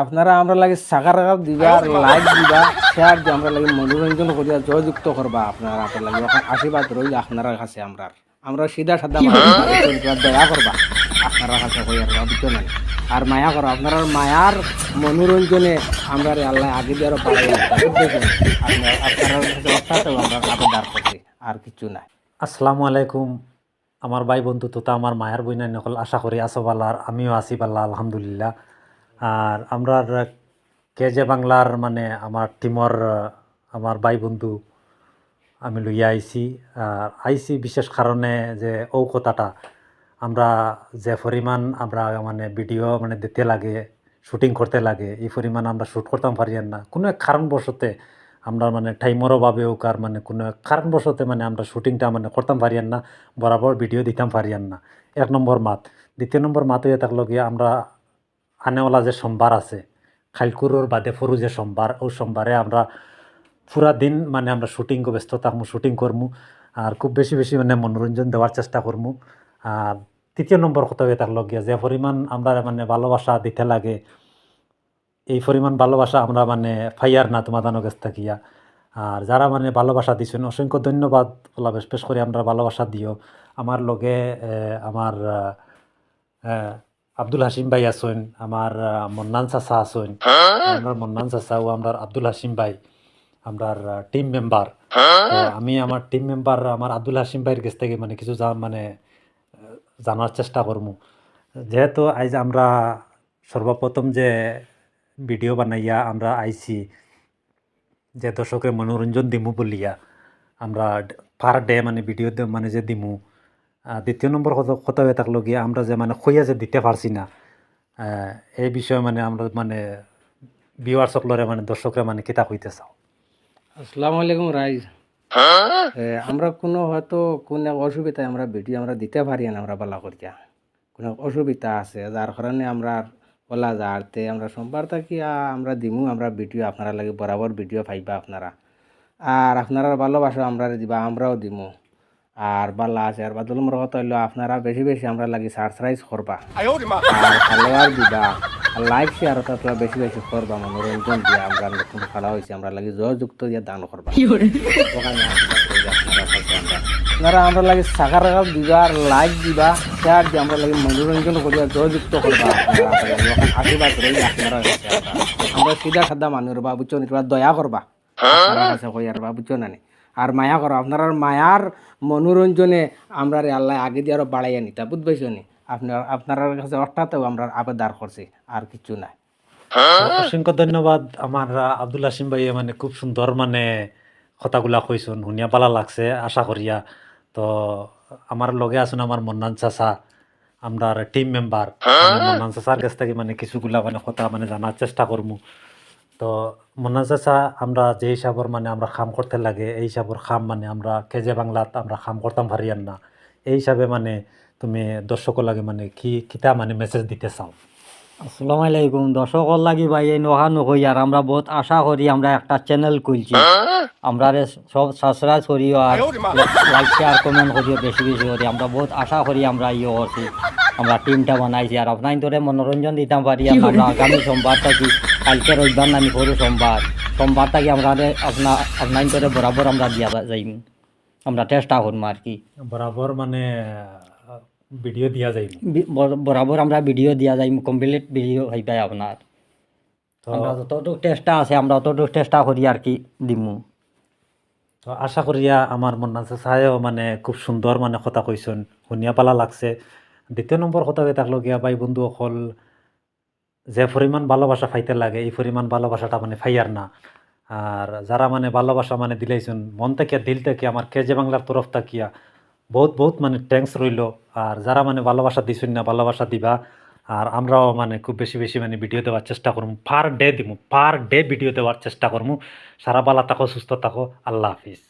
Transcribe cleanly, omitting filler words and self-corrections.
আপনারা আমরা লাগে সাকার দিবা লাইক দিবা শেয়ার দিয়ে আমরা লাগে মনোরঞ্জন করিয়া জয়যুক্ত করবা আপনারা আপনার লাগে এখন আশীর্বাদ রইল আপনার কাছে আমরা সিধা সাদা দয়া করবা আপনার কাছে হয়ে বুঝছো না আর মায়া করো আপনার মায়ার মনোরঞ্জনে আমরা আল্লাহ আগে দিয়ে আরো বাড়াই আপনার কাছে অর্থাৎ আমরা আবেদন করছি আর কিছু নাই। আসসালামু আলাইকুম আমার ভাই বন্ধু তথা আমার মায়ের বইনা নকল আশা করি আছো বাল্লার আমিও আছি বাল্লা আলহামদুলিল্লাহ। আর আমরা কেজে বাংলার মানে আমার টিমর আমার ভাই বন্ধু আমি লইয়া আইছি আর আইছি বিশেষ কারণে যে ও কথাটা আমরা যে পরিমাণ আমরা মানে ভিডিও মানে দিতে লাগে শুটিং করতে লাগে এই পরিমাণ আমরা শ্যুট করতাম পারি না কোনো এক কারণবশতে আমরা মানে টাইমের অভাবে হোক আর মানে কোনো এক কারণবশতে মানে আমরা শুটিংটা মানে করতাম পারি না বরাবর ভিডিও দিতাম পারি না। এক নম্বর মাত। দ্বিতীয় নম্বর মাত হয়ে থাকলো গিয়ে আমরা আনেওয়ালা যে সোমবার আছে খাইলকুরোর বাদে ফরু যে সোমবার ওই সোমবারে আমরা পুরা দিন মানে আমরা শুটিং ব্যস্ত থাকবো শুটিং করবো আর খুব বেশি বেশি মানে মনোরঞ্জন দেওয়ার চেষ্টা করবো। আর তৃতীয় নম্বর কথা হয়ে থাকলো গিয়া যে পরিমাণ আমরা মানে ভালোবাসা দিতে লাগে এই পরিমাণ ভালোবাসা আমরা মানে ফাইয়ার না তোমাদের কাছ থাকিয়া। আর যারা মানে ভালোবাসা দিছেন অসংখ্য ধন্যবাদ বলা বেশ করে আমরা ভালোবাসা দিও। আমার লগে আমার আব্দুল হাসিম ভাই আছেন, আমার মন্নান চাচা আছেন, আমার মন্নান চাচা ও আমরা আব্দুল হাসিম ভাই আমরা টিম মেম্বার। আমি আমার টিম মেম্বার আমার আব্দুল হাসিম ভাইয়ের কাছ থেকে মানে কিছু মানে জানার চেষ্টা করবো। যেহেতু আজ আমরা সর্বপ্রথম যে ভিডিও বানাইয়া আমরা আইছি যে দর্শকের মনোরঞ্জন দিমু বলিয়া আমরা পার ডে মানে ভিডিও মানে যে দিমু। দ্বিতীয় নম্বর কথা হয়ে থাকলো গিয়ে আমরা যে মানে খইয়া যে দিতে পারছি না এই বিষয়ে মানে আমরা মানে ভিউয়ার সকলরে মানে দর্শকরা মানে কিতা হইতে চাও। আসসালামু আলাইকুম রাইজ। আমরা কোনো হয়তো কোনো অসুবিধায় আমরা ভিডিও আমরা দিতে পারি না আমরা বলা করিয়া কোনো অসুবিধা আছে যার কারণে আমরা বলা যাতে আমরা সোমবার থাকি আমরা দিমু আমরা ভিডিও আপনারা লাগে বরাবর ভিডিও পাইবা আপনারা আর আপনারা ভালোবাসা আমরা দিবা আমরাও দিমু আর বালা আছে আর বাদল মোর কথা হইলো আপনারা বেশি বেশি আমরা লাগি সাবস্ক্রাইব করবা আর ফলোয়ার দিবা আর লাইক শেয়ার ওটা বেশি বেশি করবা মনোরঞ্জন দিয়া আমরা নতুন খেলা হয়েছে আমরা লাগি জয়যুক্ত দিয়ে দান করবা ওখানে আপনারা আমরা লাগি সাকার দিবা আর লাইক দিবা শেয়ার দিয়ে আমরা লাগি মনোরঞ্জন করিয়া জয়যুক্ত করবা আশীর্বাদ রইল আপনারা আমরা সিধা সাদা মানুষ বা বুঝছো নি দয়া করবা আপনারা কাছে কই আর বা বুঝছো না আর মায়া করো আপনার মায়ার মনোরঞ্জনে আমরা আল্লাহ আগে দিয়ে আরো বাড়াইয়া নিতা বুঝবেছো নি আপনার কাছে অর্থাৎ আমরা আবেদন করছি আর কিছু নাই। অসংখ্য ধন্যবাদ আমার আব্দুল হাসিম ভাই মানে খুব সুন্দর মানে কথাগুলা কইসুন শুনিয়া পালা লাগছে আশা করিয়া। তো আমার লগে আছেন আমার মন্নান চাচা আমরা টিম মেম্বার মন্নান চাচার কাছ থেকে মানে কিছুগুলা মানে কথা মানে জানার চেষ্টা করবো। তো মন্নান চাচা আমরা যে হিসাবর মানে আমরা খাম করতে লাগে এই হিসাবর খাম মানে আমরা কেজে বাংলাত আমরা খাম করতাম পারিয়ান না এই হিসাবে মানে তুমি দর্শকের লাগে মানে কিতা মানে মেসেজ দিতে চাও। আসসালামু আলাইকুম দর্শকর লাগি ভাই এই নহা নকই আর আমরা বহুত আশা করি আমরা একটা চ্যানেল খুলছি আমরা সব সাবস্ক্রাইব করিও আর লাইক শেয়ার কমেন্ট করিও বেশি বেশি করি আমরা বহুত আশা করি আমরা ইয়ে করছি আমরা টিমটা বানাইছি আর আপনার ধরে মনোরঞ্জন দিতাম পারি আমরা আগামী সোমবার থাকি কালকে রবিবার নামি করু সোমবার থাকি আমরা আপনার ধরে বরাবর আমরা দিয়া যাইম আমরা চেষ্টা করবো আর কি বরাবর মানে ভিডিও দিয়া যাই বরাবর আমরা ভিডিও দিয়া যাই কমপ্লিট ভিডিও হইবাই আপনার আমরা যতটুকু চেষ্টা আছে আমরা অতটুকু চেষ্টা করি আর কি দিমু। তো আশা করিয়া আমার মন্নান চাচায়ও মানে খুব সুন্দর মানে কথা কইসন শুনিয়া পালা লাগছে। দ্বিতীয় নম্বর কথা হয়ে থাকলো গিয়া ভাই বন্ধু অকল যে পরিমাণ ভালোবাসা পাইতে লাগে এই পরিমাণ ভালোবাসাটা মানে ফাইয়ার না। আর যারা মানে ভালোবাসা মানে দিলাইছেন মন থেকে দিল থেকে আমার কেজে বাংলার তরফ থাকিয়া বহুত বহুত মানে থ্যাঙ্কস রইল। আর যারা মানে ভালোবাসা দিছেন না ভালোবাসা দিবা আর আমরাও মানে খুব বেশি বেশি মানে ভিডিও দেওয়ার চেষ্টা করবো পার ডে ভিডিও দেওয়ার চেষ্টা করবো। সারা বালা থাকো সুস্থ থাকো আল্লাহ হাফিজ।